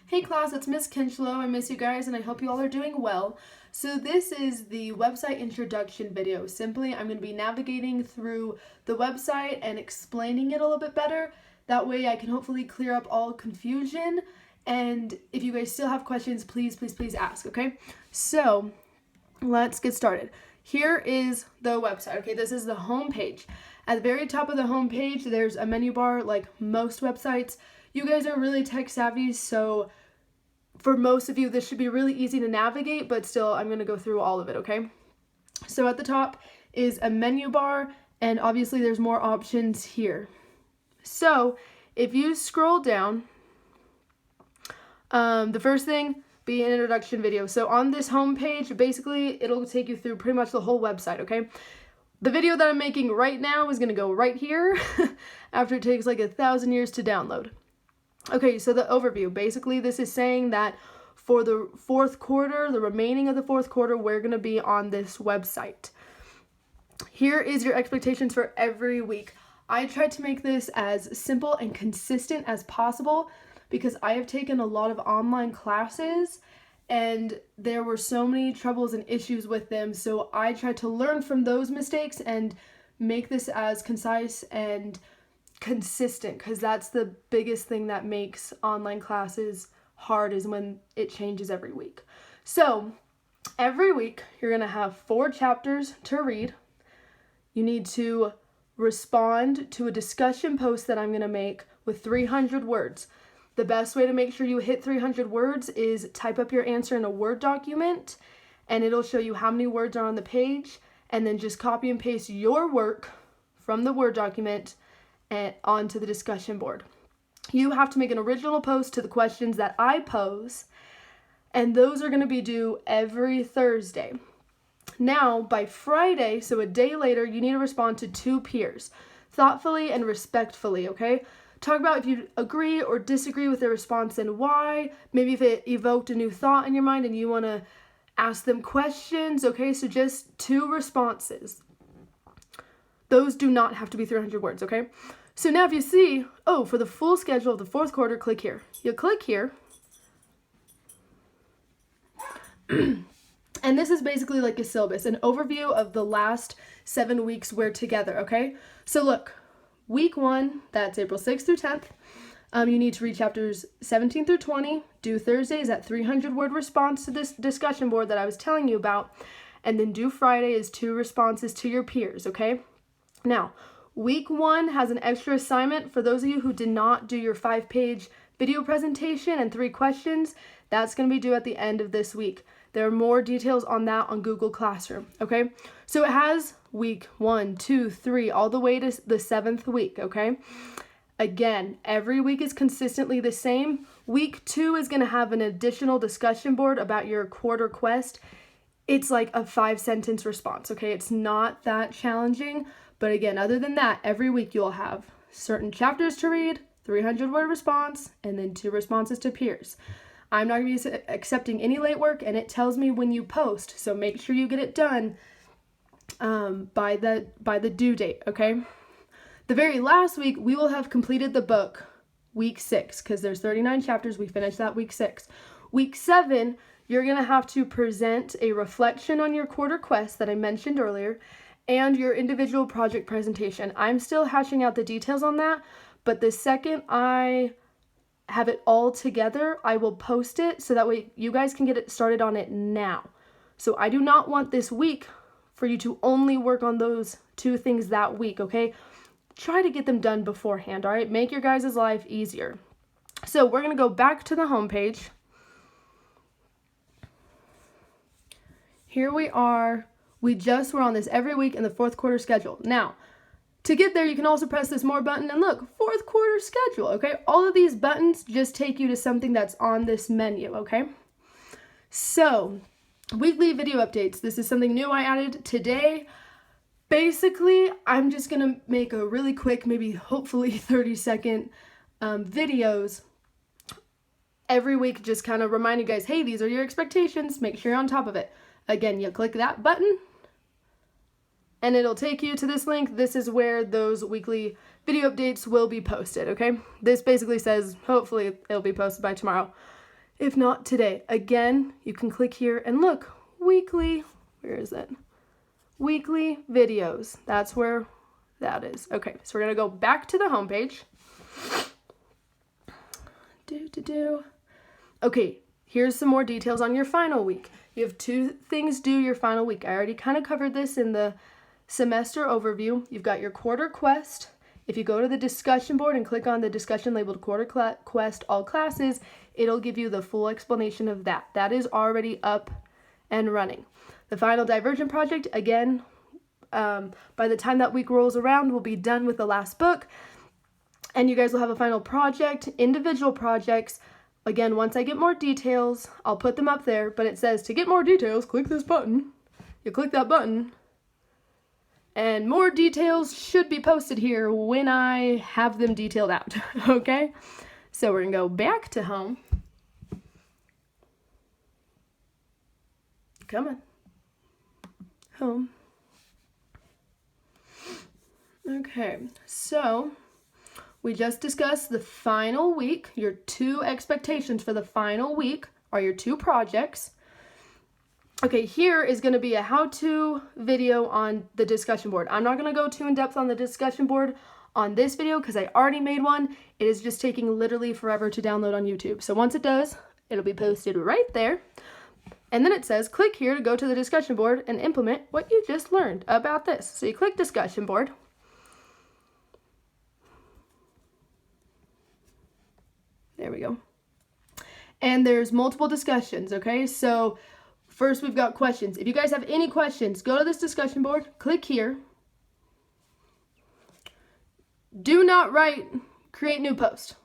Hey class, it's Miss Kinchlow. I miss you guys and I hope you all are doing well. So this is the website introduction video. Simply, I'm going to be navigating through the website and explaining it a little bit better. That way I can hopefully clear up all confusion. And if you guys still have questions, please ask, okay? So let's get started. Here is the website, okay? This is the home page. At the very top of the home page, there's a menu bar like most websites. You guys are really tech savvy, so for most of you, this should be really easy to navigate, but still, I'm going to go through all of it, okay? So at the top is a menu bar, and obviously there's more options here. So if you scroll down, the first thing be an introduction video. So on this home page, basically, it'll take you through pretty much the whole website, okay? The video that I'm making right now is going to go right here after it takes like 1,000 years to download. Okay, so the overview. Basically, this is saying that for the fourth quarter, the remaining of the fourth quarter, we're going to be on this website. Here is your expectations for every week. I tried to make this as simple and consistent as possible because I have taken a lot of online classes and there were so many troubles and issues with them. So I tried to learn from those mistakes and make this as concise and consistent, because that's the biggest thing that makes online classes hard, is when it changes every week. So every week you're going to have 4 chapters to read. You need to respond to a discussion post that I'm going to make with 300 words. The best way to make sure you hit 300 words is type up your answer in a Word document, and it'll show you how many words are on the page, and then just copy and paste your work from the Word document and onto the discussion board. You have to make an original post to the questions that I pose, and those are going to be due every Thursday. Now, by Friday, so a day later, you need to respond to 2 peers, thoughtfully and respectfully, okay? Talk about if you agree or disagree with their response and why. Maybe if it evoked a new thought in your mind and you want to ask them questions, okay? So just 2 responses. Those do not have to be 300 words, okay? So now if you see, for the full schedule of the fourth quarter, click here. You click here. And this is basically like a syllabus, an overview of the last 7 weeks we're together, okay? So look, week 1, that's April 6th through 10th. You need to read chapters 17 through 20, do Thursdays at 300-word response to this discussion board that I was telling you about, and then do Friday is 2 responses to your peers, okay? Now, week 1 has an extra assignment for those of you who did not do your 5-page video presentation and 3 questions. That's going to be due at the end of this week. There are more details on that on Google Classroom, okay? So it has week 1, 2, 3, all the way to the 7th week, okay? Again, every week is consistently the same. Week 2 is going to have an additional discussion board about your quarter quest. It's like a 5-sentence response, okay? It's not that challenging. But again, other than that, every week you'll have certain chapters to read, 300-word response, and then 2 responses to peers. I'm not going to be accepting any late work, and it tells me when you post, so make sure you get it done by the due date, okay? The very last week, we will have completed the book, week 6, because there's 39 chapters. We finished that week 6. Week 7, you're going to have to present a reflection on your quarter quest that I mentioned earlier, and your individual project presentation. I'm still hashing out the details on that, but the second I have it all together, I will post it so that way you guys can get it started on it now. So I do not want this week for you to only work on those 2 things that week, okay? Try to get them done beforehand, all right? Make your guys' life easier. So we're going to go back to the home page. Here we are. We just were on this every week in the fourth quarter schedule. Now, to get there, you can also press this more button and look, fourth quarter schedule, okay? All of these buttons just take you to something that's on this menu, okay? So, weekly video updates. This is something new I added today. Basically, I'm just going to make a really quick, maybe hopefully 30-second videos every week, just kind of remind you guys, hey, these are your expectations. Make sure you're on top of it. Again, you click that button, and it'll take you to this link. This is where those weekly video updates will be posted, okay? This basically says, hopefully it'll be posted by tomorrow. If not today. Again, you can click here and look, weekly, where is it? Weekly videos. That's where that is. Okay, so we're gonna go back to the homepage. Okay, here's some more details on your final week. You have 2 things due your final week. I already kind of covered this in the semester overview. You've got your quarter quest. If you go to the discussion board and click on the discussion labeled quarter quest all classes, it'll give you the full explanation of that. That is already up and running. The final Divergent project, again, by the time that week rolls around, we'll be done with the last book. And you guys will have a final project, individual projects. Again, once I get more details, I'll put them up there. But it says to get more details, click this button. You click that button. And more details should be posted here when I have them detailed out, okay? So we're gonna go back to home. Come on. Home. Okay, so we just discussed the final week. Your 2 expectations for the final week are your 2 projects. Okay, here is going to be a how-to video on the discussion board. I'm not going to go too in-depth on the discussion board on this video because I already made one. It is just taking literally forever to download on YouTube. So once it does, it'll be posted right there. And then it says, click here to go to the discussion board and implement what you just learned about this. So you click discussion board. There we go. And there's multiple discussions, okay? So first, we've got questions. If you guys have any questions, go to this discussion board, click here. Do not write, create new post.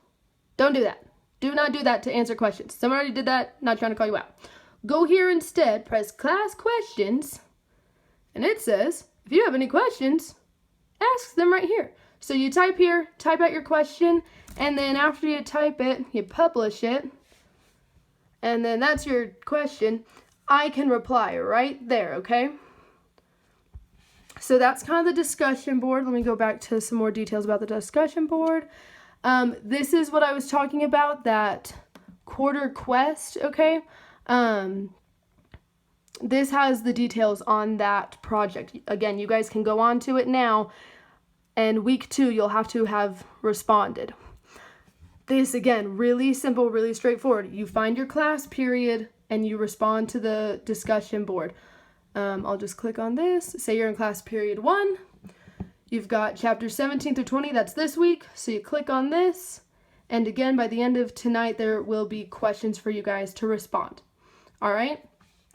Don't do that. Do not do that to answer questions. Someone already did that, not trying to call you out. Go here instead, press class questions, and it says, if you have any questions, ask them right here. So you type here, type out your question, and then after you type it, you publish it, and then that's your question. I can reply right there, okay? So that's kind of the discussion board. Let me go back to some more details about the discussion board. This is what I was talking about, that quarter quest, okay? This has the details on that project. Again, you guys can go on to it now, and week 2, you'll have to have responded. This, again, really simple, really straightforward. You find your class period, and you respond to the discussion board. I'll just click on this. Say you're in class period 1. You've got chapters 17 through 20. That's this week. So you click on this. And again, by the end of tonight, there will be questions for you guys to respond. All right?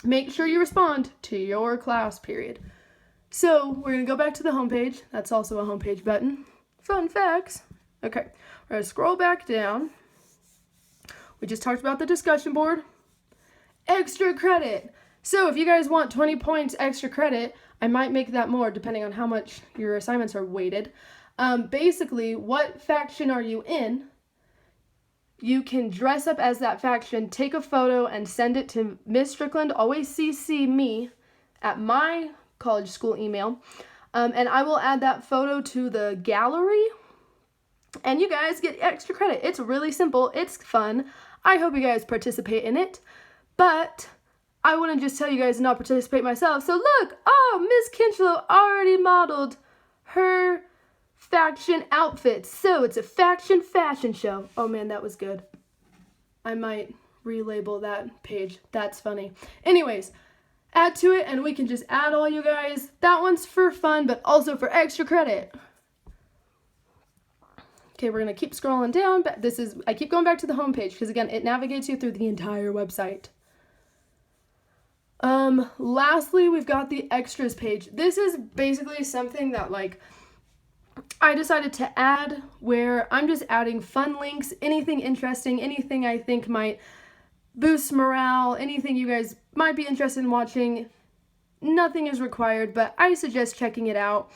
Make sure you respond to your class period. So we're going to go back to the homepage. That's also a homepage button. Fun facts. Okay. We're going to scroll back down. We just talked about the discussion board. Extra credit. So if you guys want 20 points extra credit, I might make that more depending on how much your assignments are weighted. Basically, what faction are you in? You can dress up as that faction, take a photo, and send it to Miss Strickland. Always CC me at my college school email. And I will add that photo to the gallery. And you guys get extra credit. It's really simple. It's fun. I hope you guys participate in it. But I wouldn't just tell you guys to not participate myself. So look, oh, Miss Kinchlow already modeled her faction outfits. So it's a faction fashion show. Oh man, that was good. I might relabel that page. That's funny. Anyways, add to it and we can just add all you guys. That one's for fun, but also for extra credit. Okay, we're going to keep scrolling down. I keep going back to the homepage because again, it navigates you through the entire website. Lastly, we've got the extras page. This is basically something that I decided to add where I'm just adding fun links, anything interesting, anything I think might boost morale, anything you guys might be interested in watching. Nothing is required, but I suggest checking it out.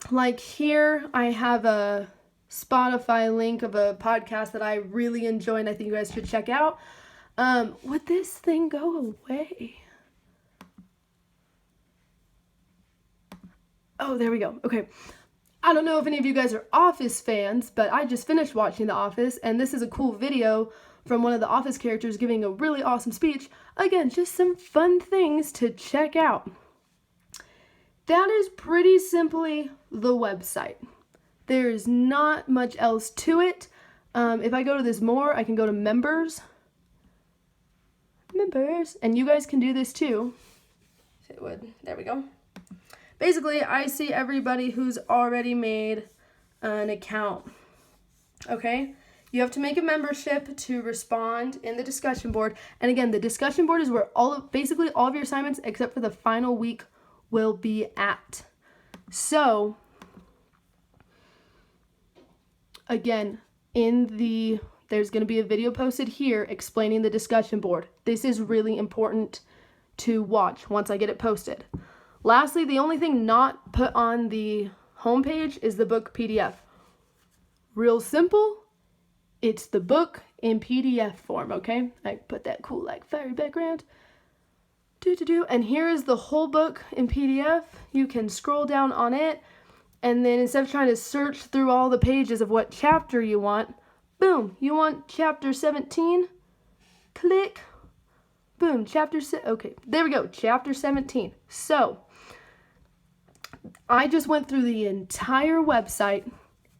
Like here, I have a Spotify link of a podcast that I really enjoy and I think you guys should check out. Would this thing go away? Oh, there we go. Okay. I don't know if any of you guys are Office fans, but I just finished watching The Office, and this is a cool video from one of the Office characters giving a really awesome speech. Again, just some fun things to check out. That is pretty simply the website. There's not much else to it. If I go to this more, I can go to members, and you guys can do this too. If it would, there we go. Basically, I see everybody who's already made an account, okay? You have to make a membership to respond in the discussion board. And again, the discussion board is where basically all of your assignments, except for the final week, will be at. So, again, there's going to be a video posted here explaining the discussion board. This is really important to watch once I get it posted. Lastly, the only thing not put on the homepage is the book PDF. Real simple. It's the book in PDF form, okay? I put that cool like fairy background. And here is the whole book in PDF. You can scroll down on it, and then instead of trying to search through all the pages of what chapter you want, boom, you want chapter 17? Click. Boom, okay, there we go, chapter 17. So, I just went through the entire website.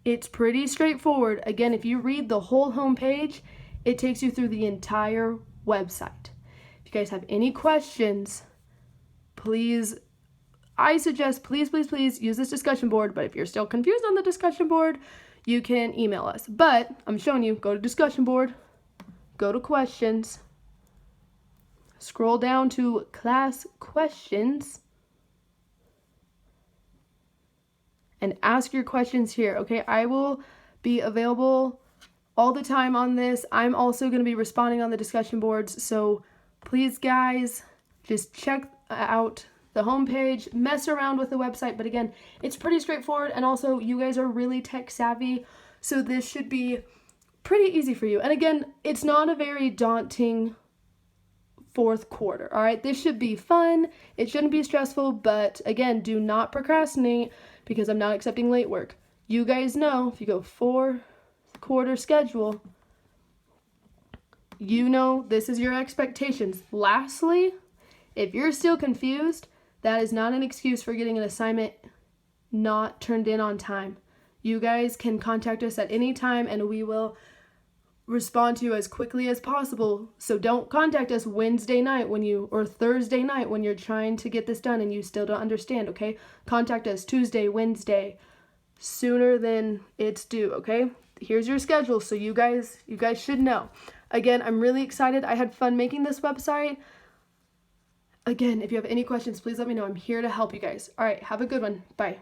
It's pretty straightforward. Again, if you read the whole homepage, it takes you through the entire website. If you guys have any questions, I suggest please use this discussion board. But if you're still confused on the discussion board, you can email us. But I'm showing you, go to discussion board, go to questions, scroll down to class questions, and ask your questions here, okay? I will be available all the time on this. I'm also going to be responding on the discussion boards, so please, guys, just check out the homepage, mess around with the website, but again, it's pretty straightforward, and also, you guys are really tech savvy, so this should be pretty easy for you. And again, it's not a very daunting fourth quarter, all right? This should be fun. It shouldn't be stressful, but again, do not procrastinate, because I'm not accepting late work. You guys know, if you go 4-quarter schedule, you know this is your expectations. Lastly, if you're still confused, that is not an excuse for getting an assignment not turned in on time. You guys can contact us at any time, and we will respond to you as quickly as possible. So don't contact us Wednesday night or Thursday night when you're trying to get this done and you still don't understand, okay? Contact us Tuesday, Wednesday, sooner than it's due, okay? Here's your schedule, so you guys should know. Again, I'm really excited. I had fun making this website. Again, if you have any questions, please let me know. I'm here to help you guys. All right, have a good one. Bye.